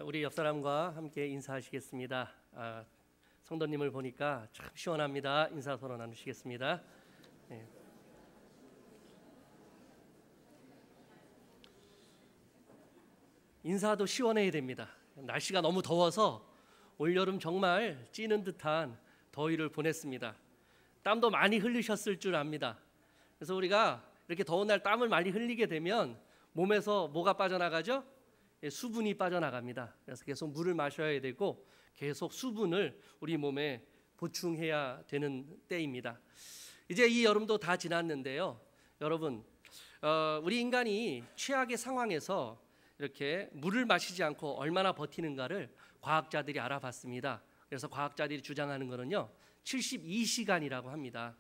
우리 옆 사람과 함께 인사하시겠습니다. 성도님을 보니까 참 시원합니다. 인사 서로 나누시겠습니다. 네. 인사도 시원해야 됩니다. 날씨가 너무 더워서 올여름 정말 찌는 듯한 더위를 보냈습니다. 땀도 많이 흘리셨을 줄 압니다. 그래서 우리가 이렇게 더운 날 땀을 많이 흘리게 되면 몸에서 뭐가 빠져나가죠? 수분이 빠져나갑니다. 그래서 계속 물을 마셔야 되고 계속 수분을 우리 몸에 보충해야 되는 때입니다. 이제 이 여름도 다 지났는데요. 여러분, 우리 인간이 최악의 상황에서 이렇게 물을 마시지 않고 얼마나 버티는가를 과학자들이 알아봤습니다. 그래서 과학자들이 주장하는 것은요, 72시간이라고 합니다.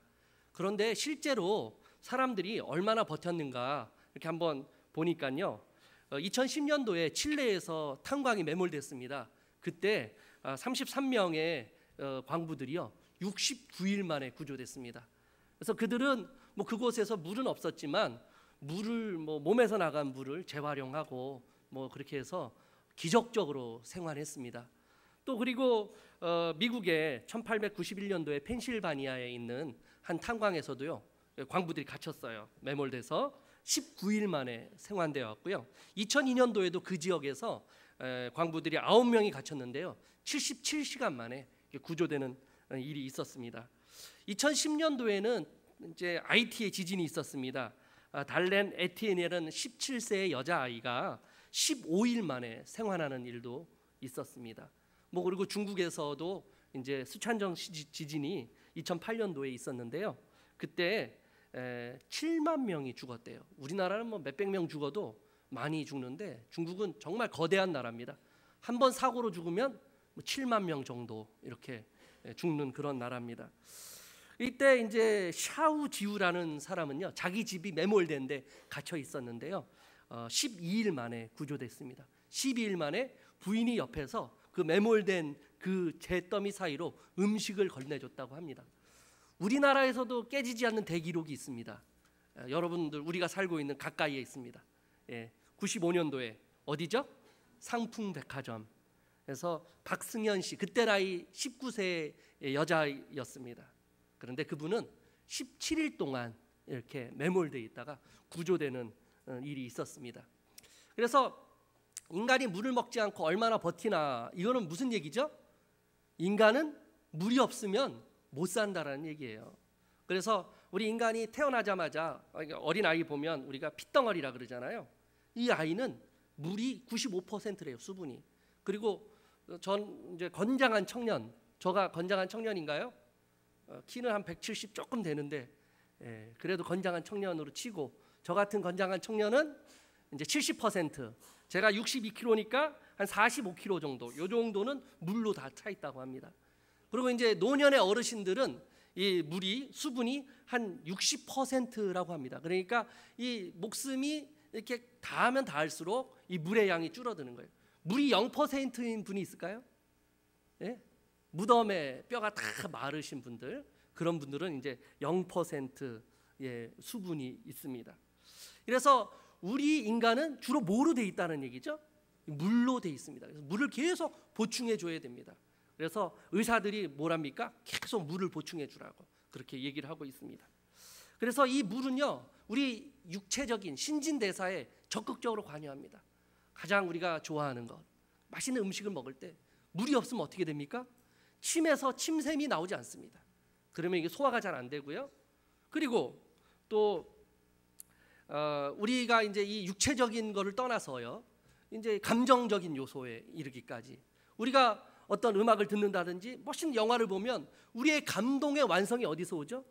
그런데 실제로 사람들이 얼마나 버텼는가 이렇게 한번 보니까요, 2010년도에 칠레에서 탄광이 매몰됐습니다. 그때 33명의 광부들이요 69일 만에 구조됐습니다. 그래서 그들은 그곳에서 물은 없었지만 물을 몸에서 나간 물을 재활용하고 그렇게 해서 기적적으로 생활했습니다. 또 그리고 미국의 1891년도에 펜실바니아에 있는 한 탄광에서도요 광부들이 갇혔어요. 매몰돼서 19일 만에 생환되어 왔고요. 2002년도에도 그 지역에서 광부들이 9명이 갇혔는데요. 77시간 만에 구조되는 일이 있었습니다. 2010년도에는 이제 아이티에 지진이 있었습니다. 달렌 에티엔이라는 17세의 여자아이가 15일 만에 생환하는 일도 있었습니다. 그리고 중국에서도 이제 스촨정 지진이 2008년도에 있었는데요. 그때 7만 명이 죽었대요. 우리나라는 몇백 명 죽어도 많이 죽는데 중국은 정말 거대한 나라입니다. 한 번 사고로 죽으면 7만 명 정도 이렇게 죽는 그런 나라입니다. 이때 이제 샤우지우라는 사람은요, 자기 집이 매몰된 데 갇혀 있었는데요. 12일 만에 구조됐습니다. 12일 만에 부인이 옆에서 그 매몰된 그 잿더미 사이로 음식을 건네줬다고 합니다. 우리나라에서도 깨지지 않는 대기록이 있습니다. 여러분들 우리가 살고 있는 가까이에 있습니다. 95년도에 어디죠? 상풍백화점에서 박승현 씨, 그때 나이 19세의 여자였습니다. 그런데 그분은 17일 동안 이렇게 매몰되어 있다가 구조되는 일이 있었습니다. 그래서 인간이 물을 먹지 않고 얼마나 버티나, 이거는 무슨 얘기죠? 인간은 물이 없으면 못 산다라는 얘기예요. 그래서 우리 인간이 태어나자마자 어린 아이 보면 우리가 핏덩어리라 그러잖아요. 이 아이는 물이 95%래요, 수분이. 그리고 전 이제 건장한 청년, 저가 건장한 청년인가요? 키는 한 170 조금 되는데, 그래도 건장한 청년으로 치고, 저 같은 건장한 청년은 이제 70%, 제가 62kg니까 한 45kg 정도, 요 정도는 물로 다 차 있다고 합니다. 그리고 이제 노년의 어르신들은 이 물이 수분이 한 60%라고 합니다. 그러니까 이 목숨이 이렇게 닿으면 닿을수록 이 물의 양이 줄어드는 거예요. 물이 0%인 분이 있을까요? 예? 무덤에 뼈가 다 마르신 분들, 그런 분들은 이제 0%의 수분이 있습니다. 그래서 우리 인간은 주로 뭐로 돼 있다는 얘기죠? 물로 돼 있습니다. 그래서 물을 계속 보충해 줘야 됩니다. 그래서 의사들이 뭐랍니까? 계속 물을 보충해 주라고 그렇게 얘기를 하고 있습니다. 그래서 이 물은요, 우리 육체적인 신진대사에 적극적으로 관여합니다. 가장 우리가 좋아하는 것, 맛있는 음식을 먹을 때 물이 없으면 어떻게 됩니까? 침에서 침샘이 나오지 않습니다. 그러면 이게 소화가 잘 안 되고요. 그리고 또 우리가 이제 이 육체적인 거를 떠나서요, 이제 감정적인 요소에 이르기까지, 우리가 어떤 음악을 듣는다든지 멋있는 영화를 보면 우리의 감동의 완성이 어디서 오죠?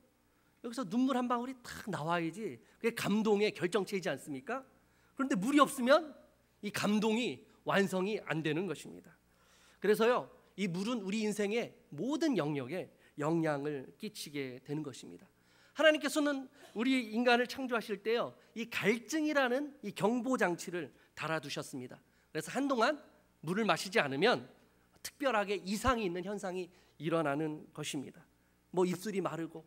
여기서 눈물 한 방울이 탁 나와야지 그게 감동의 결정체이지 않습니까? 그런데 물이 없으면 이 감동이 완성이 안 되는 것입니다. 그래서요, 이 물은 우리 인생의 모든 영역에 영향을 끼치게 되는 것입니다. 하나님께서는 우리 인간을 창조하실 때요, 이 갈증이라는 이 경보 장치를 달아두셨습니다. 그래서 한동안 물을 마시지 않으면 특별하게 이상이 있는 현상이 일어나는 것입니다. 입술이 마르고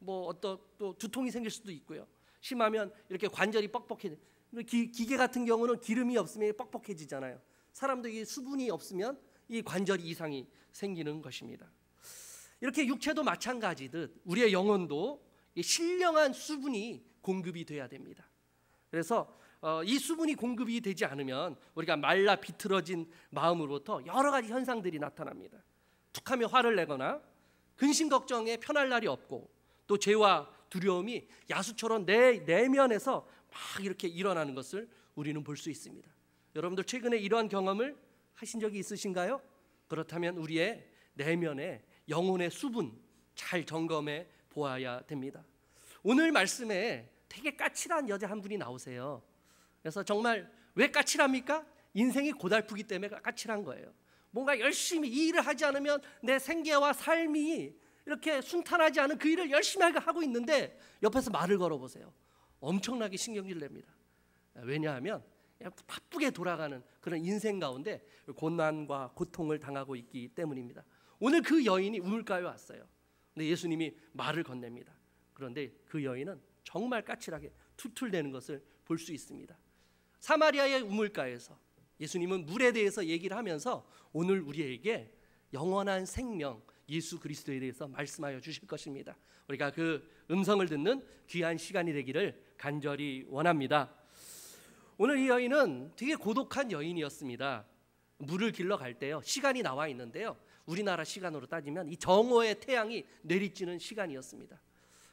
어떤 또 두통이 생길 수도 있고요. 심하면 이렇게 관절이 뻑뻑해져. 기계 같은 경우는 기름이 없으면 뻑뻑해지잖아요. 사람들이 수분이 없으면 이 관절 이상이 생기는 것입니다. 이렇게 육체도 마찬가지듯 우리의 영혼도 신령한 수분이 공급이 돼야 됩니다. 그래서 이 수분이 공급이 되지 않으면 우리가 말라 비틀어진 마음으로부터 여러 가지 현상들이 나타납니다. 툭하면 화를 내거나 근심 걱정에 편할 날이 없고, 또 죄와 두려움이 야수처럼 내 내면에서 막 이렇게 일어나는 것을 우리는 볼 수 있습니다. 여러분들 최근에 이러한 경험을 하신 적이 있으신가요? 그렇다면 우리의 내면의 영혼의 수분 잘 점검해 보아야 됩니다. 오늘 말씀에 되게 까칠한 여자 한 분이 나오세요. 그래서 정말 왜 까칠합니까? 인생이 고달프기 때문에 까칠한 거예요. 뭔가 열심히 이 일을 하지 않으면 내 생계와 삶이 이렇게 순탄하지 않은 그 일을 열심히 하고 있는데 옆에서 말을 걸어보세요. 엄청나게 신경질 냅니다. 왜냐하면 바쁘게 돌아가는 그런 인생 가운데 고난과 고통을 당하고 있기 때문입니다. 오늘 그 여인이 우물가에 왔어요. 근데 예수님이 말을 건넵니다. 그런데 그 여인은 정말 까칠하게 툴툴대는 것을 볼 수 있습니다. 사마리아의 우물가에서 예수님은 물에 대해서 얘기를 하면서 오늘 우리에게 영원한 생명 예수 그리스도에 대해서 말씀하여 주실 것입니다. 우리가 그 음성을 듣는 귀한 시간이 되기를 간절히 원합니다. 오늘 이 여인은 되게 고독한 여인이었습니다. 물을 길러 갈 때요, 시간이 나와 있는데요, 우리나라 시간으로 따지면 이 정오의 태양이 내리쬐는 시간이었습니다.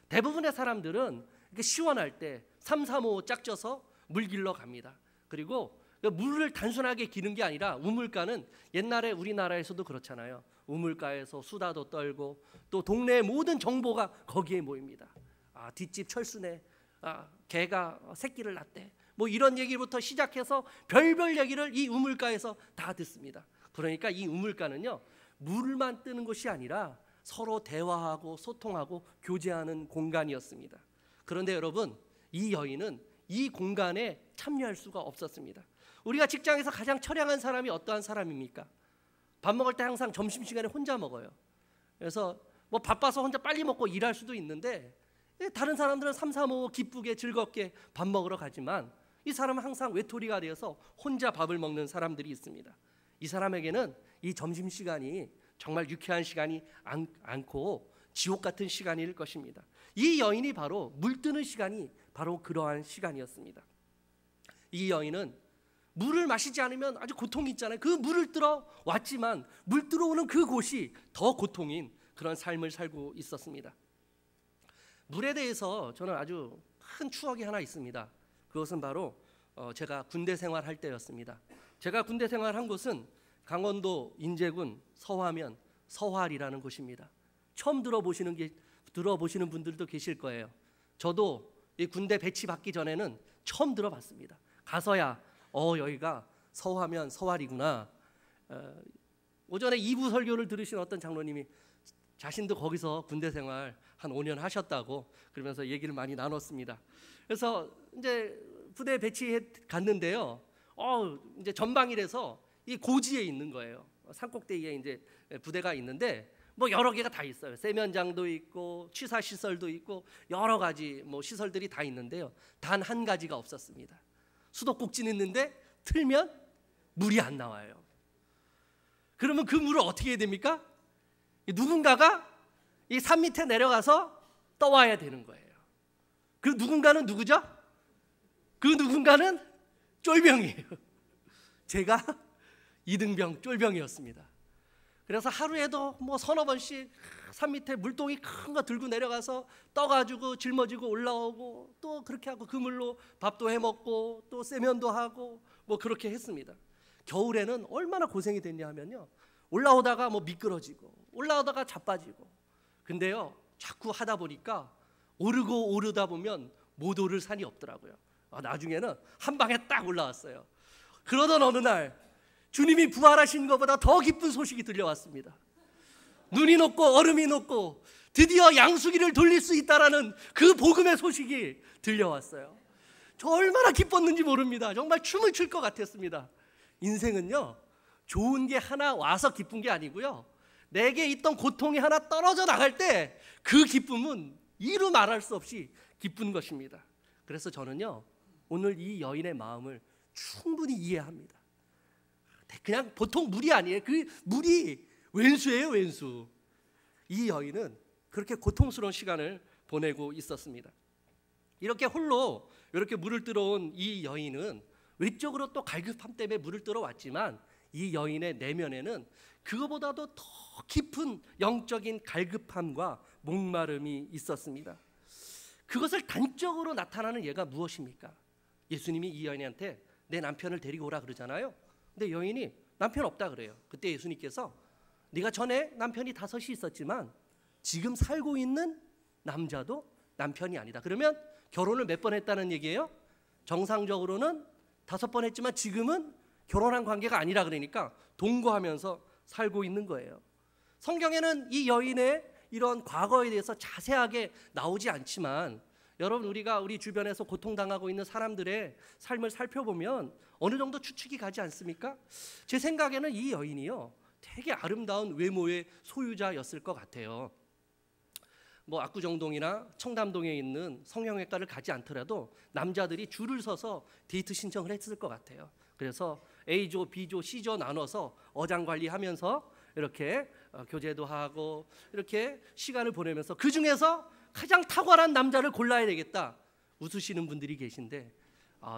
대부분의 사람들은 이렇게 시원할 때 3, 4, 5 짝져서 물 길러 갑니다. 그리고 물을 단순하게 기는 게 아니라 우물가는 옛날에 우리나라에서도 그렇잖아요. 우물가에서 수다도 떨고 또 동네의 모든 정보가 거기에 모입니다. 뒷집 철수네, 개가 새끼를 낳대, 뭐 이런 얘기부터 시작해서 별별 얘기를 이 우물가에서 다 듣습니다. 그러니까 이 우물가는요, 물만 뜨는 곳이 아니라 서로 대화하고 소통하고 교제하는 공간이었습니다. 그런데 여러분, 이 여인은 이 공간에 참여할 수가 없었습니다. 우리가 직장에서 가장 처량한 사람이 어떠한 사람입니까? 밥 먹을 때 항상 점심시간에 혼자 먹어요. 그래서 뭐 바빠서 혼자 빨리 먹고 일할 수도 있는데, 다른 사람들은 3, 4, 5 기쁘게 즐겁게 밥 먹으러 가지만 이 사람은 항상 외톨이가 되어서 혼자 밥을 먹는 사람들이 있습니다. 이 사람에게는 이 점심시간이 정말 유쾌한 시간이 않고 지옥 같은 시간일 것입니다. 이 여인이 바로 물 뜨는 시간이 바로 그러한 시간이었습니다. 이 여인은 물을 마시지 않으면 아주 고통이 있잖아요. 그 물을 들어 왔지만 물 들어오는 그곳이 더 고통인 그런 삶을 살고 있었습니다. 물에 대해서 저는 아주 큰 추억이 하나 있습니다. 그것은 바로 제가 군대 생활할 때였습니다. 제가 군대 생활한 곳은 강원도 인제군 서화면 서활이라는 곳입니다. 처음 들어보시는 분들도 계실 거예요. 저도 이 군대 배치 받기 전에는 처음 들어봤습니다. 가서야 여기가 서화면 서활이구나. 오전에 2부 설교를 들으신 어떤 장로님이 자신도 거기서 군대 생활 한 5년 하셨다고 그러면서 얘기를 많이 나눴습니다. 그래서 이제 부대 배치해 갔는데요. 이제 전방이라서 이 고지에 있는 거예요. 산꼭대기에 이제 부대가 있는데 뭐 여러 개가 다 있어요. 세면장도 있고 취사 시설도 있고 여러 가지 뭐 시설들이 다 있는데요. 단 한 가지가 없었습니다. 수도꼭지는 있는데 틀면 물이 안 나와요. 그러면 그 물을 어떻게 해야 됩니까? 누군가가 이 산 밑에 내려가서 떠와야 되는 거예요. 그 누군가는 누구죠? 그 누군가는 쫄병이에요. 제가 이등병 쫄병이었습니다. 그래서 하루에도 뭐 서너 번씩 산 밑에 물동이 큰 거 들고 내려가서 떠가지고 짊어지고 올라오고 또 그렇게 하고 그 물로 밥도 해먹고 또 세면도 하고 뭐 그렇게 했습니다. 겨울에는 얼마나 고생이 됐냐 하면요, 올라오다가 뭐 미끄러지고 올라오다가 자빠지고. 근데요, 자꾸 하다 보니까 오르다 보면 못 오를 산이 없더라고요. 나중에는 한 방에 딱 올라왔어요. 그러던 어느 날 주님이 부활하신 것보다 더 기쁜 소식이 들려왔습니다. 눈이 녹고 얼음이 녹고 드디어 양수기를 돌릴 수 있다라는 그 복음의 소식이 들려왔어요. 저 얼마나 기뻤는지 모릅니다. 정말 춤을 출 것 같았습니다. 인생은요, 좋은 게 하나 와서 기쁜 게 아니고요, 내게 있던 고통이 하나 떨어져 나갈 때 그 기쁨은 이루 말할 수 없이 기쁜 것입니다. 그래서 저는요, 오늘 이 여인의 마음을 충분히 이해합니다. 그냥 보통 물이 아니에요. 그 물이 왼수예요, 왼수. 이 여인은 그렇게 고통스러운 시간을 보내고 있었습니다. 이렇게 홀로 이렇게 물을 들어온 이 여인은 외적으로 또 갈급함 때문에 물을 들어왔지만 이 여인의 내면에는 그거보다도 더 깊은 영적인 갈급함과 목마름이 있었습니다. 그것을 단적으로 나타나는 예가 무엇입니까? 예수님이 이 여인한테 내 남편을 데리고 오라 그러잖아요. 근데 여인이 남편 없다 그래요. 그때 예수님께서 네가 전에 남편이 5이 있었지만 지금 살고 있는 남자도 남편이 아니다. 그러면 결혼을 몇 번 했다는 얘기예요? 정상적으로는 5번 했지만 지금은 결혼한 관계가 아니라 그러니까 동거하면서 살고 있는 거예요. 성경에는 이 여인의 이런 과거에 대해서 자세하게 나오지 않지만 여러분, 우리가 우리 주변에서 고통당하고 있는 사람들의 삶을 살펴보면 어느 정도 추측이 가지 않습니까? 제 생각에는 이 여인이요, 되게 아름다운 외모의 소유자였을 것 같아요. 뭐 압구정동이나 청담동에 있는 성형외과를 가지 않더라도 남자들이 줄을 서서 데이트 신청을 했을 것 같아요. 그래서 A조, B조, C조 나눠서 어장관리하면서 이렇게 교제도 하고 이렇게 시간을 보내면서 그 중에서 가장 탁월한 남자를 골라야 되겠다. 웃으시는 분들이 계신데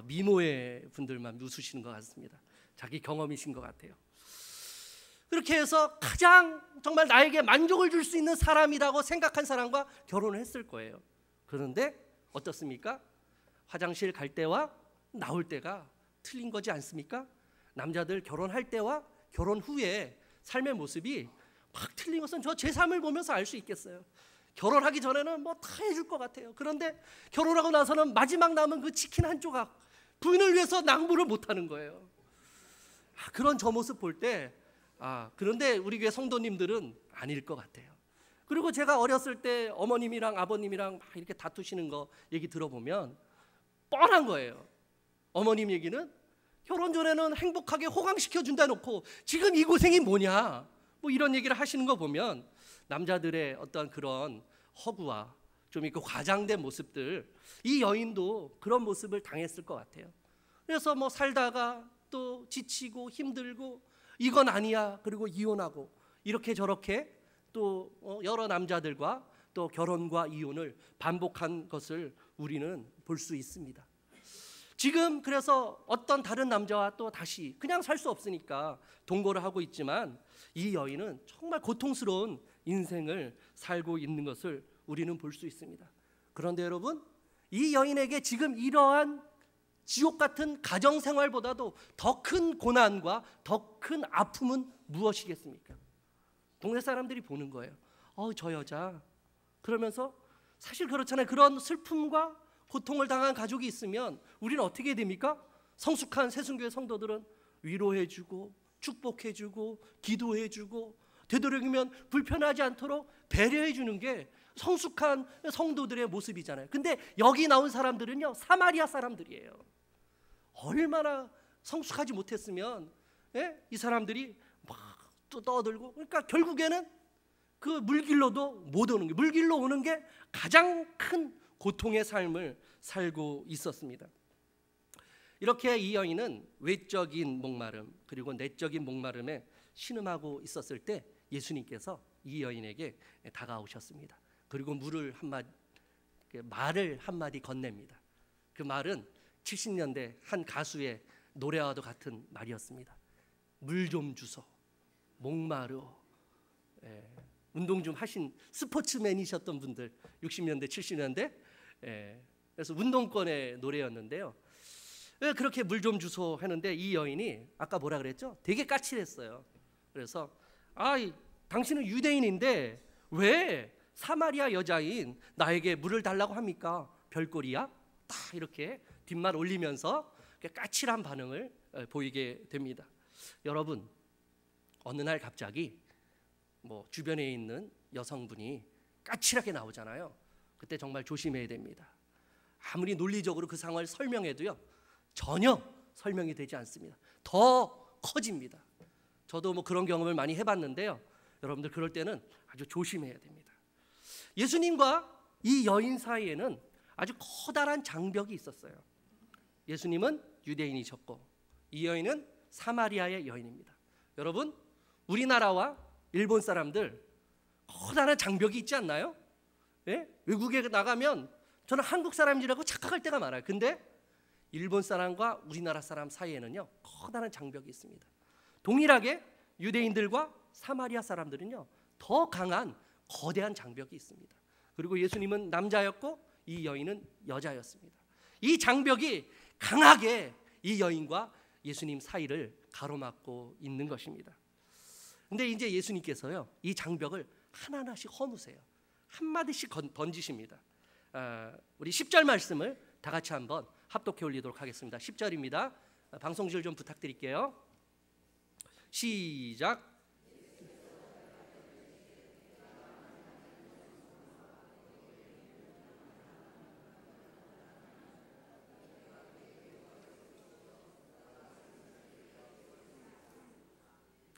미모의 분들만 웃으시는 것 같습니다. 자기 경험이신 것 같아요. 그렇게 해서 가장 정말 나에게 만족을 줄 수 있는 사람이라고 생각한 사람과 결혼을 했을 거예요. 그런데 어떻습니까? 화장실 갈 때와 나올 때가 틀린 거지 않습니까? 남자들 결혼할 때와 결혼 후에 삶의 모습이 막 틀린 것은 저 제 삶을 보면서 알 수 있겠어요. 결혼하기 전에는 뭐 다 해줄 것 같아요. 그런데 결혼하고 나서는 마지막 남은 그 치킨 한 조각, 부인을 위해서 낭비를 못하는 거예요. 그런 저 모습 볼 때 그런데 우리 교회 성도님들은 아닐 것 같아요. 그리고 제가 어렸을 때 어머님이랑 아버님이랑 막 이렇게 다투시는 거 얘기 들어보면 뻔한 거예요. 어머님 얘기는 결혼 전에는 행복하게 호강시켜 준다 놓고 지금 이 고생이 뭐냐, 뭐 이런 얘기를 하시는 거 보면 남자들의 어떤 그런 허구와 좀 이렇게 과장된 모습들, 이 여인도 그런 모습을 당했을 것 같아요. 그래서 뭐 살다가 또 지치고 힘들고 이건 아니야, 그리고 이혼하고 이렇게 저렇게 또 여러 남자들과 또 결혼과 이혼을 반복한 것을 우리는 볼 수 있습니다. 지금 그래서 어떤 다른 남자와 또 다시 그냥 살 수 없으니까 동거를 하고 있지만 이 여인은 정말 고통스러운 인생을 살고 있는 것을 우리는 볼 수 있습니다. 그런데 여러분, 이 여인에게 지금 이러한 지옥 같은 가정 생활보다도 더 큰 고난과 더 큰 아픔은 무엇이겠습니까? 동네 사람들이 보는 거예요. 저 여자. 그러면서 사실 그렇잖아요. 그런 슬픔과 고통을 당한 가족이 있으면 우리는 어떻게 됩니까? 성숙한 새순교회 성도들은 위로해주고 축복해주고 기도해주고 되도록이면 불편하지 않도록 배려해주는 게 성숙한 성도들의 모습이잖아요. 근데 여기 나온 사람들은요, 사마리아 사람들이에요. 얼마나 성숙하지 못했으면 이 사람들이 막 또 떠들고, 그러니까 결국에는 그 물길로도 못 오는 게, 물길로 오는 게 가장 큰 고통의 삶을 살고 있었습니다. 이렇게 이 여인은 외적인 목마름 그리고 내적인 목마름에 신음하고 있었을 때 예수님께서 이 여인에게 다가오셨습니다. 그리고 말을 한마디 건넵니다. 그 말은 70년대 한 가수의 노래와도 같은 말이었습니다. 물 좀 주소, 목마르. 운동 좀 하신 스포츠맨이셨던 분들, 60년대 70년대 그래서 운동권의 노래였는데요. 왜 그렇게 물 좀 주소 하는데 이 여인이 아까 뭐라 그랬죠? 되게 까칠했어요. 그래서 당신은 유대인인데 왜 사마리아 여자인 나에게 물을 달라고 합니까? 별꼴이야? 딱 이렇게 뒷말 올리면서 까칠한 반응을 보이게 됩니다. 여러분, 어느 날 갑자기 뭐 주변에 있는 여성분이 까칠하게 나오잖아요. 그때 정말 조심해야 됩니다. 아무리 논리적으로 그 상황을 설명해도요, 전혀 설명이 되지 않습니다. 더 커집니다. 저도 뭐 그런 경험을 많이 해봤는데요. 여러분들 그럴 때는 아주 조심해야 됩니다. 예수님과 이 여인 사이에는 아주 커다란 장벽이 있었어요. 예수님은 유대인이셨고 이 여인은 사마리아의 여인입니다. 여러분, 우리나라와 일본 사람들 커다란 장벽이 있지 않나요? 예? 외국에 나가면 저는 한국 사람이라고 착각할 때가 많아요. 근데 일본 사람과 우리나라 사람 사이에는요, 커다란 장벽이 있습니다. 동일하게 유대인들과 사마리아 사람들은요, 더 강한 거대한 장벽이 있습니다. 그리고 예수님은 남자였고 이 여인은 여자였습니다. 이 장벽이 강하게 이 여인과 예수님 사이를 가로막고 있는 것입니다. 근데 이제 예수님께서요, 이 장벽을 하나하나씩 허무세요. 한마디씩 던지십니다. 우리 10절 말씀을 다 같이 한번 합독해 올리도록 하겠습니다. 10절입니다. 방송실 좀 부탁드릴게요. 시작.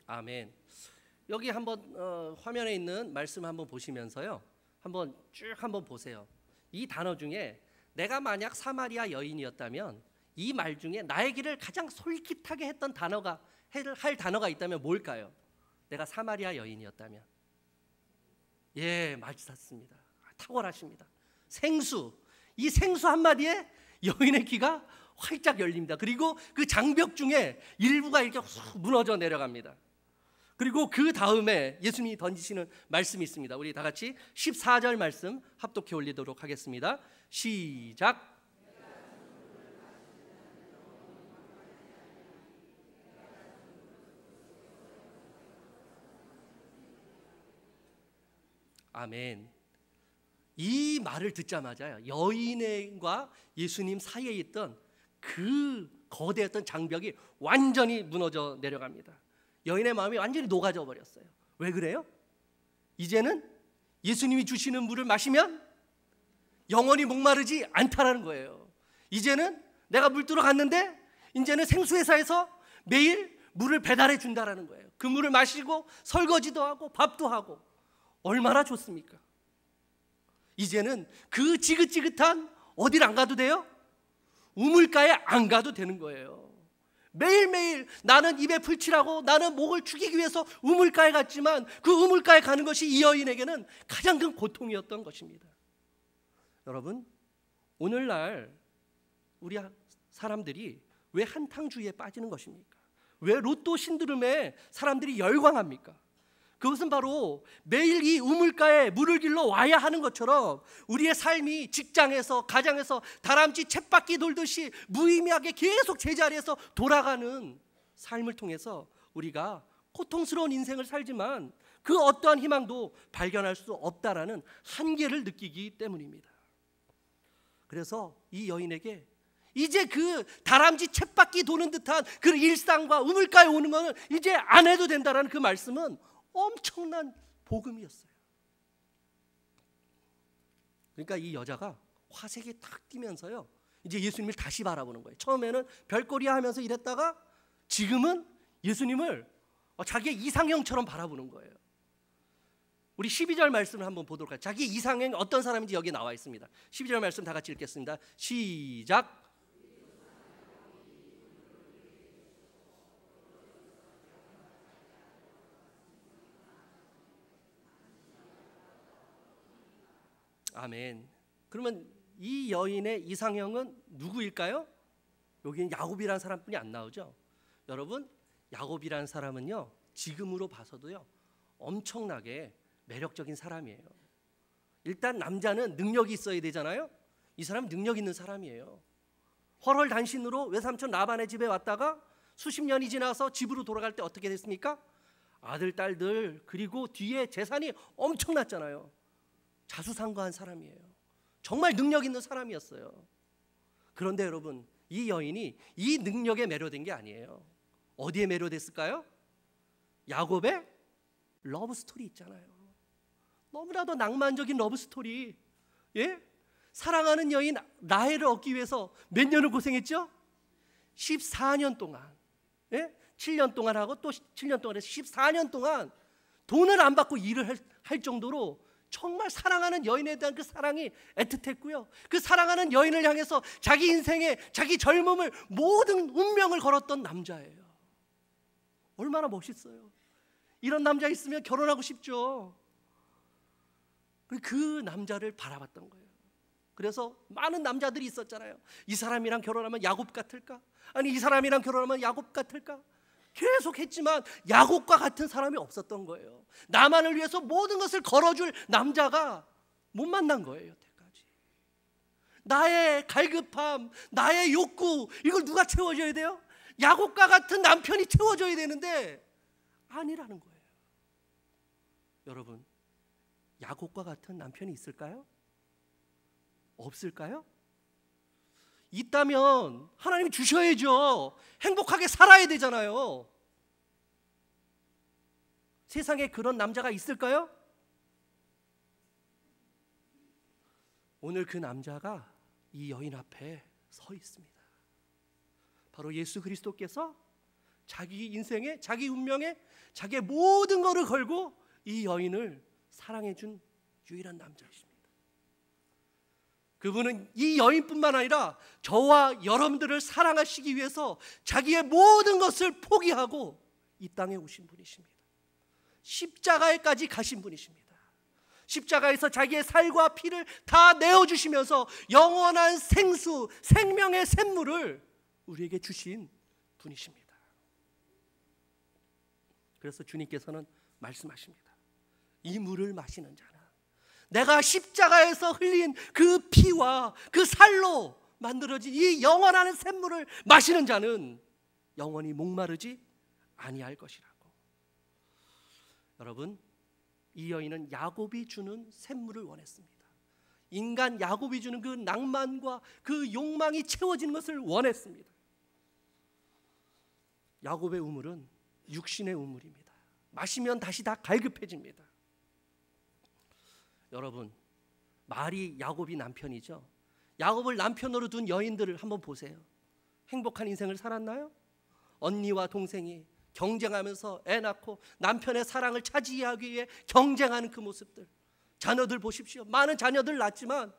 아멘. 여기 한번 화면에 있는 말씀 한번 보시면서요, 한번 쭉 한번 보세요. 이 단어 중에 내가 만약 사마리아 여인이었다면 이 말 중에 나에게를 가장 솔깃하게 했던 단어가 할 단어가 있다면 뭘까요? 내가 사마리아 여인이었다면. 예, 맞습니다. 탁월하십니다. 생수. 이 생수 한마디에 여인의 귀가 활짝 열립니다. 그리고 그 장벽 중에 일부가 이렇게 무너져 내려갑니다. 그리고 그 다음에 예수님이 던지시는 말씀이 있습니다. 우리 다 같이 14절 말씀 합독해 올리도록 하겠습니다. 시작. 아멘. 이 말을 듣자마자 여인과 예수님 사이에 있던 그 거대했던 장벽이 완전히 무너져 내려갑니다. 여인의 마음이 완전히 녹아져 버렸어요. 왜 그래요? 이제는 예수님이 주시는 물을 마시면 영원히 목마르지 않다라는 거예요. 이제는 내가 물 뜨러 갔는데 이제는 생수회사에서 매일 물을 배달해 준다라는 거예요. 그 물을 마시고 설거지도 하고 밥도 하고 얼마나 좋습니까? 이제는 그 지긋지긋한 어딜 안 가도 돼요? 우물가에 안 가도 되는 거예요. 매일매일 나는 입에 풀칠하고 나는 목을 축이기 위해서 우물가에 갔지만 그 우물가에 가는 것이 이 여인에게는 가장 큰 고통이었던 것입니다. 여러분, 오늘날 우리 사람들이 왜 한탕주의에 빠지는 것입니까? 왜 로또 신드롬에 사람들이 열광합니까? 그것은 바로 매일 이 우물가에 물을 길러 와야 하는 것처럼 우리의 삶이 직장에서 가정에서 다람쥐 쳇바퀴 돌듯이 무의미하게 계속 제자리에서 돌아가는 삶을 통해서 우리가 고통스러운 인생을 살지만 그 어떠한 희망도 발견할 수 없다라는 한계를 느끼기 때문입니다. 그래서 이 여인에게 이제 그 다람쥐 쳇바퀴 도는 듯한 그 일상과 우물가에 오는 것은 이제 안 해도 된다라는 그 말씀은 엄청난 복음이었어요. 그러니까 이 여자가 화색이 탁 띄면서요, 이제 예수님을 다시 바라보는 거예요. 처음에는 별거리야 하면서 이랬다가 지금은 예수님을 자기의 이상형처럼 바라보는 거예요. 우리 12절 말씀을 한번 보도록 할게요. 자기 이상형이 어떤 사람인지 여기 나와 있습니다. 12절 말씀 다 같이 읽겠습니다. 시작. 아멘. 그러면 이 여인의 이상형은 누구일까요? 여기는 야곱이라는 사람뿐이 안 나오죠. 여러분, 야곱이라는 사람은요, 지금으로 봐서도요 엄청나게 매력적인 사람이에요. 일단 남자는 능력이 있어야 되잖아요. 이 사람은 능력 있는 사람이에요. 헐헐단신으로 외삼촌 라반의 집에 왔다가 수십 년이 지나서 집으로 돌아갈 때 어떻게 됐습니까? 아들, 딸들, 그리고 뒤에 재산이 엄청났잖아요. 자수상거한 사람이에요. 정말 능력 있는 사람이었어요. 그런데 여러분, 이 여인이 이 능력에 매료된 게 아니에요. 어디에 매료됐을까요? 야곱의 러브스토리 있잖아요. 너무나도 낭만적인 러브스토리. 예? 사랑하는 여인 라헬을 얻기 위해서 몇 년을 고생했죠? 14년 동안. 예? 7년 동안 하고 또 7년 동안 해서 14년 동안 돈을 안 받고 일을 할 정도로 정말 사랑하는 여인에 대한 그 사랑이 애틋했고요. 그 사랑하는 여인을 향해서 자기 인생에 자기 젊음을 모든 운명을 걸었던 남자예요. 얼마나 멋있어요. 이런 남자 있으면 결혼하고 싶죠. 그 남자를 바라봤던 거예요. 그래서 많은 남자들이 있었잖아요. 이 사람이랑 결혼하면 야곱 같을까? 아니, 이 사람이랑 결혼하면 야곱 같을까? 계속 했지만 야곱과 같은 사람이 없었던 거예요. 나만을 위해서 모든 것을 걸어줄 남자가 못 만난 거예요, 여태까지. 나의 갈급함, 나의 욕구, 이걸 누가 채워줘야 돼요? 야곱과 같은 남편이 채워줘야 되는데 아니라는 거예요. 여러분, 야곱과 같은 남편이 있을까요? 없을까요? 있다면 하나님이 주셔야죠. 행복하게 살아야 되잖아요. 세상에 그런 남자가 있을까요? 오늘 그 남자가 이 여인 앞에 서 있습니다. 바로 예수 그리스도께서 자기 인생에, 자기 운명에, 자기의 모든 것을 걸고 이 여인을 사랑해 준 유일한 남자이십니다. 그분은 이 여인뿐만 아니라 저와 여러분들을 사랑하시기 위해서 자기의 모든 것을 포기하고 이 땅에 오신 분이십니다. 십자가에까지 가신 분이십니다. 십자가에서 자기의 살과 피를 다 내어주시면서 영원한 생수, 생명의 샘물을 우리에게 주신 분이십니다. 그래서 주님께서는 말씀하십니다. 이 물을 마시는 자는 내가 십자가에서 흘린 그 피와 그 살로 만들어진 이 영원한 샘물을 마시는 자는 영원히 목마르지 아니할 것이라고. 여러분, 이 여인은 야곱이 주는 샘물을 원했습니다. 인간 야곱이 주는 그 낭만과 그 욕망이 채워지는 것을 원했습니다. 야곱의 우물은 육신의 우물입니다. 마시면 다시 다 갈급해집니다. 여러분, 말이 야곱이 남편이죠. 야곱을 남편으로 둔 여인들을 한번 보세요. 행복한 인생을 살았나요? 언니와 동생이 경쟁하면서 애 낳고 남편의 사랑을 차지하기 위해 경쟁하는 그 모습들. 자녀들 보십시오. 많은 자녀들 낳지만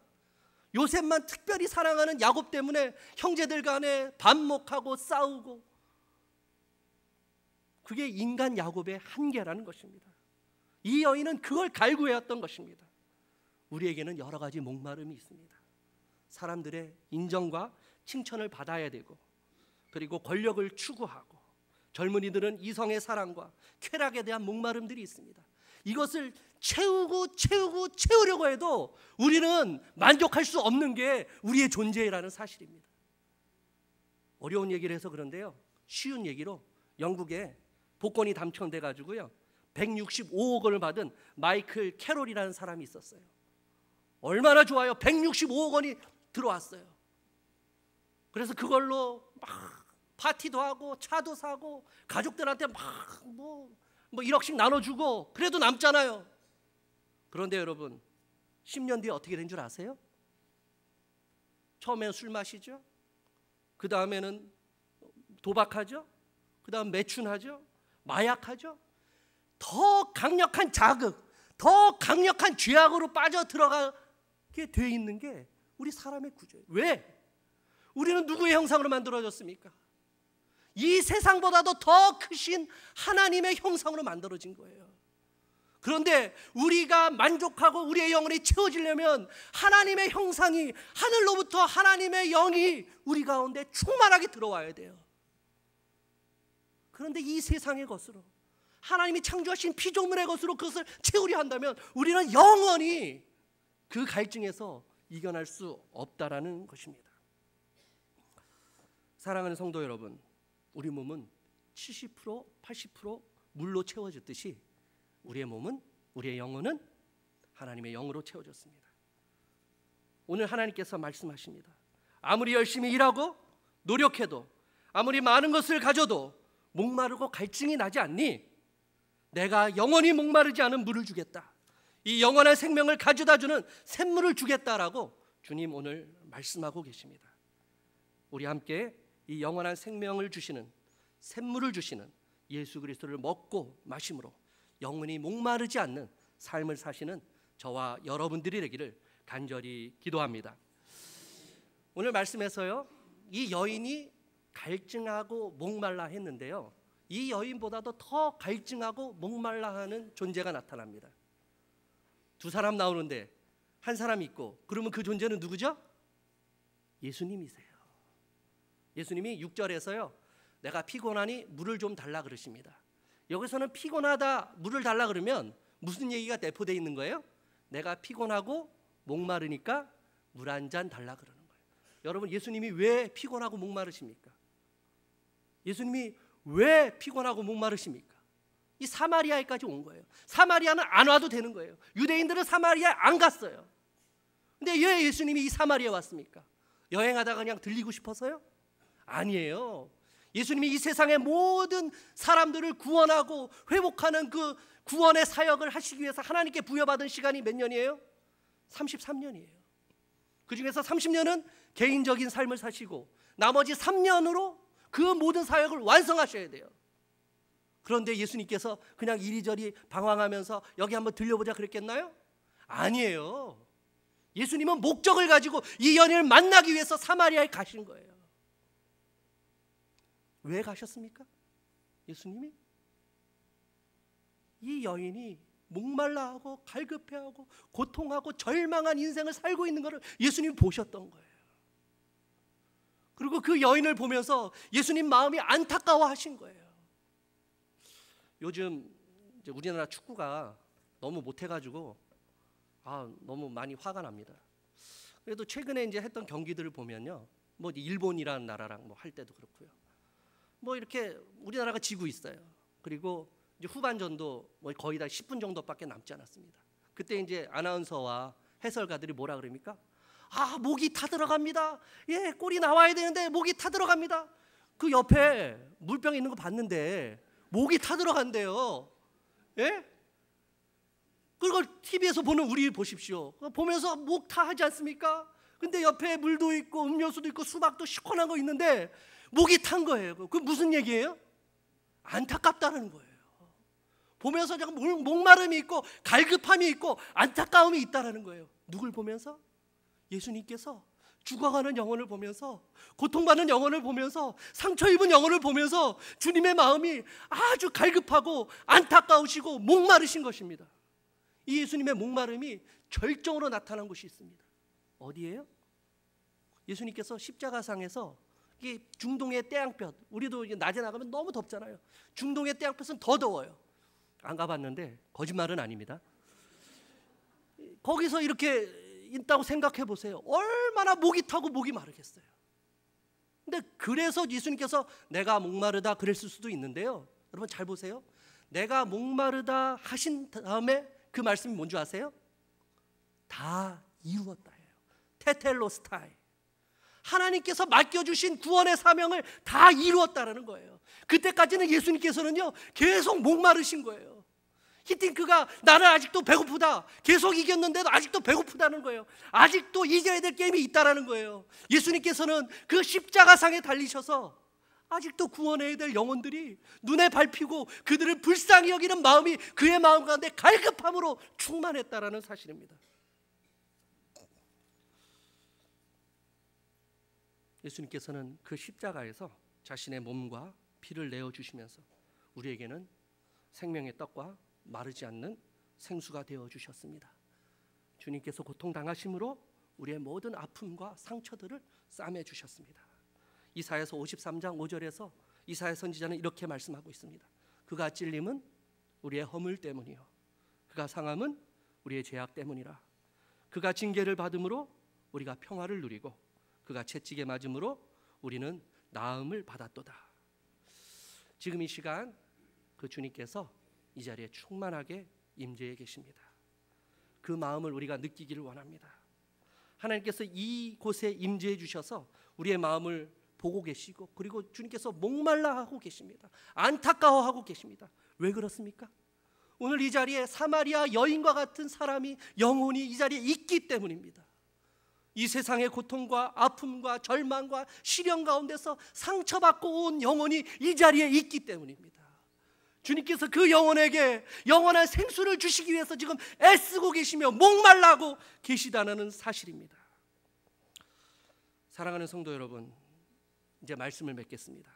요셉만 특별히 사랑하는 야곱 때문에 형제들 간에 반목하고 싸우고, 그게 인간 야곱의 한계라는 것입니다. 이 여인은 그걸 갈구해왔던 것입니다. 우리에게는 여러 가지 목마름이 있습니다. 사람들의 인정과 칭찬을 받아야 되고, 그리고 권력을 추구하고, 젊은이들은 이성의 사랑과 쾌락에 대한 목마름들이 있습니다. 이것을 채우려고 해도 우리는 만족할 수 없는 게 우리의 존재라는 사실입니다. 어려운 얘기를 해서 그런데요, 쉬운 얘기로 영국에 복권이 당첨돼 가지고요 165억 원을 받은 마이클 캐롤이라는 사람이 있었어요. 얼마나 좋아요. 165억 원이 들어왔어요. 그래서 그걸로 막 파티도 하고 차도 사고 가족들한테 막 뭐 1억씩 나눠주고 그래도 남잖아요. 그런데 여러분, 10년 뒤에 어떻게 된 줄 아세요? 처음에는 술 마시죠. 그 다음에는 도박하죠. 그 다음 매춘하죠. 마약하죠. 더 강력한 자극, 더 강력한 죄악으로 빠져 들어가게 돼 있는 게 우리 사람의 구조예요. 왜? 우리는 누구의 형상으로 만들어졌습니까? 이 세상보다도 더 크신 하나님의 형상으로 만들어진 거예요. 그런데 우리가 만족하고 우리의 영혼이 채워지려면 하나님의 형상이, 하늘로부터 하나님의 영이 우리 가운데 충만하게 들어와야 돼요. 그런데 이 세상의 것으로, 하나님이 창조하신 피조물의 것으로 그것을 채우려 한다면 우리는 영원히 그 갈증에서 이겨낼 수 없다라는 것입니다. 사랑하는 성도 여러분, 우리 몸은 70%, 80% 물로 채워졌듯이 우리의 몸은, 우리의 영혼은 하나님의 영으로 채워졌습니다. 오늘 하나님께서 말씀하십니다. 아무리 열심히 일하고 노력해도, 아무리 많은 것을 가져도 목마르고 갈증이 나지 않니? 내가 영원히 목마르지 않은 물을 주겠다. 이 영원한 생명을 가져다주는 샘물을 주겠다라고 주님 오늘 말씀하고 계십니다. 우리 함께 이 영원한 생명을 주시는, 샘물을 주시는 예수 그리스도를 먹고 마심으로 영원히 목마르지 않는 삶을 사시는 저와 여러분들이 되기를 간절히 기도합니다. 오늘 말씀에서요, 이 여인이 갈증하고 목말라 했는데요, 이 여인보다도 더 갈증하고 목말라하는 존재가 나타납니다. 두 사람 나오는데 한 사람 있고, 그러면 그 존재는 누구죠? 예수님이세요. 예수님이 6절에서요, 내가 피곤하니 물을 좀 달라 그러십니다. 여기서는 피곤하다, 물을 달라 그러면 무슨 얘기가 내포되어 있는 거예요? 내가 피곤하고 목마르니까 물 한 잔 달라 그러는 거예요. 여러분, 예수님이 왜 피곤하고 목마르십니까? 예수님이 왜 피곤하고 목마르십니까? 이 사마리아에까지 온 거예요. 사마리아는 안 와도 되는 거예요. 유대인들은 사마리아에 안 갔어요. 근데 왜 예수님이 이 사마리아에 왔습니까? 여행하다가 그냥 들리고 싶어서요? 아니에요. 예수님이 이 세상의 모든 사람들을 구원하고 회복하는 그 구원의 사역을 하시기 위해서 하나님께 부여받은 시간이 몇 년이에요? 33년이에요. 그 중에서 30년은 개인적인 삶을 사시고 나머지 3년으로 그 모든 사역을 완성하셔야 돼요. 그런데 예수님께서 그냥 이리저리 방황하면서 여기 한번 들려보자 그랬겠나요? 아니에요. 예수님은 목적을 가지고 이 연인을 만나기 위해서 사마리아에 가신 거예요. 왜 가셨습니까? 예수님이 이 여인이 목말라하고 갈급해하고 고통하고 절망한 인생을 살고 있는 것을 예수님이 보셨던 거예요. 그리고 그 여인을 보면서 예수님 마음이 안타까워하신 거예요. 요즘 이제 우리나라 축구가 너무 못해가지고 너무 많이 화가 납니다. 그래도 최근에 이제 했던 경기들을 보면요, 뭐 일본이라는 나라랑 뭐 할 때도 그렇고요, 뭐 이렇게 우리나라가 지고 있어요. 그리고 이제 후반전도 뭐 거의 다 10분 정도밖에 남지 않았습니다. 그때 이제 아나운서와 해설가들이 뭐라 그럽니까? 목이 타들어갑니다. 예, 골이 나와야 되는데 목이 타들어갑니다. 그 옆에 물병 있는 거 봤는데 목이 타들어간대요. 예? 그걸 TV에서 보는 우리 보십시오. 보면서 목 타하지 않습니까? 근데 옆에 물도 있고 음료수도 있고 수박도 시원한 거 있는데 목이 탄 거예요. 그 무슨 얘기예요? 안타깝다는 거예요. 보면서 제가 목마름이 있고 갈급함이 있고 안타까움이 있다는 거예요. 누굴 보면서? 예수님께서 죽어가는 영혼을 보면서, 고통받는 영혼을 보면서, 상처 입은 영혼을 보면서 주님의 마음이 아주 갈급하고 안타까우시고 목마르신 것입니다. 이 예수님의 목마름이 절정으로 나타난 곳이 있습니다. 어디예요? 예수님께서 십자가상에서, 이게 중동의 태양볕, 우리도 낮에 나가면 너무 덥잖아요. 중동의 태양볕은 더 더워요. 안 가봤는데 거짓말은 아닙니다. 거기서 이렇게 있다고 생각해 보세요. 얼마나 목이 타고 목이 마르겠어요. 근데 그래서 예수님께서 내가 목마르다 그랬을 수도 있는데요, 여러분 잘 보세요. 내가 목마르다 하신 다음에 그 말씀이 뭔지 아세요? 다 이루었다예요. 테텔로스타이. 하나님께서 맡겨주신 구원의 사명을 다 이루었다라는 거예요. 그때까지는 예수님께서는요 계속 목마르신 거예요. 히팅크가 나는 아직도 배고프다, 계속 이겼는데도 아직도 배고프다는 거예요. 아직도 이겨야 될 게임이 있다라는 거예요. 예수님께서는 그 십자가상에 달리셔서 아직도 구원해야 될 영혼들이 눈에 밟히고 그들을 불쌍히 여기는 마음이 그의 마음 가운데 갈급함으로 충만했다라는 사실입니다. 예수님께서는 그 십자가에서 자신의 몸과 피를 내어주시면서 우리에게는 생명의 떡과 마르지 않는 생수가 되어주셨습니다. 주님께서 고통당하심으로 우리의 모든 아픔과 상처들을 싸매주셨습니다. 이사야서 53장 5절에서 이사야 선지자는 이렇게 말씀하고 있습니다. 그가 찔림은 우리의 허물 때문이요, 그가 상함은 우리의 죄악 때문이라. 그가 징계를 받음으로 우리가 평화를 누리고 그가 채찍에 맞음으로 우리는 나음을 받았도다. 지금 이 시간 그 주님께서 이 자리에 충만하게 임재해 계십니다. 그 마음을 우리가 느끼기를 원합니다. 하나님께서 이곳에 임재해 주셔서 우리의 마음을 보고 계시고, 그리고 주님께서 목말라 하고 계십니다. 안타까워하고 계십니다. 왜 그렇습니까? 오늘 이 자리에 사마리아 여인과 같은 사람이 영혼이 이 자리에 있기 때문입니다. 이 세상의 고통과 아픔과 절망과 시련 가운데서 상처받고 온 영혼이 이 자리에 있기 때문입니다. 주님께서 그 영혼에게 영원한 생수를 주시기 위해서 지금 애쓰고 계시며 목말라고 계시다는 사실입니다. 사랑하는 성도 여러분, 이제 말씀을 맺겠습니다.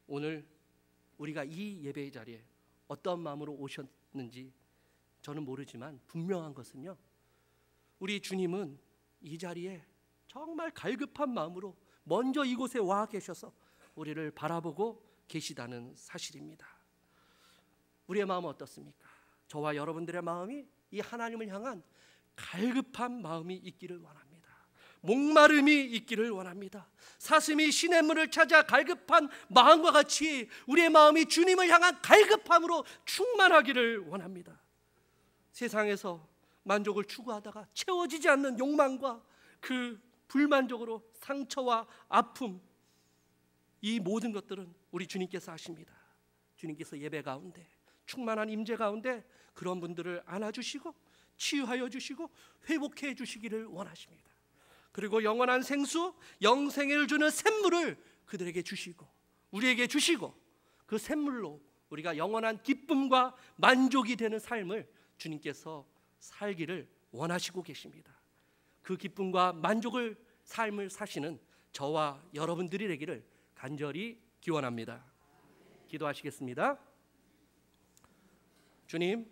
오늘 우리가 이 예배의 자리에 어떤 마음으로 오셨는지 저는 모르지만 분명한 것은요, 우리 주님은 이 자리에 정말 갈급한 마음으로 먼저 이곳에 와 계셔서 우리를 바라보고 계시다는 사실입니다. 우리의 마음은 어떻습니까? 저와 여러분들의 마음이 이 하나님을 향한 갈급한 마음이 있기를 원합니다. 목마름이 있기를 원합니다. 사슴이 시냇물을 찾아 갈급한 마음과 같이 우리의 마음이 주님을 향한 갈급함으로 충만하기를 원합니다. 세상에서 만족을 추구하다가 채워지지 않는 욕망과 그 불만족으로 상처와 아픔, 이 모든 것들은 우리 주님께서 하십니다. 주님께서 예배 가운데, 충만한 임재 가운데 그런 분들을 안아주시고 치유하여 주시고 회복해 주시기를 원하십니다. 그리고 영원한 생수, 영생을 주는 샘물을 그들에게 주시고 우리에게 주시고, 그 샘물로 우리가 영원한 기쁨과 만족이 되는 삶을 주님께서 살기를 원하시고 계십니다. 그 기쁨과 만족을 삶을 사시는 저와 여러분들이 되기를 간절히 기원합니다. 기도하시겠습니다. 주님,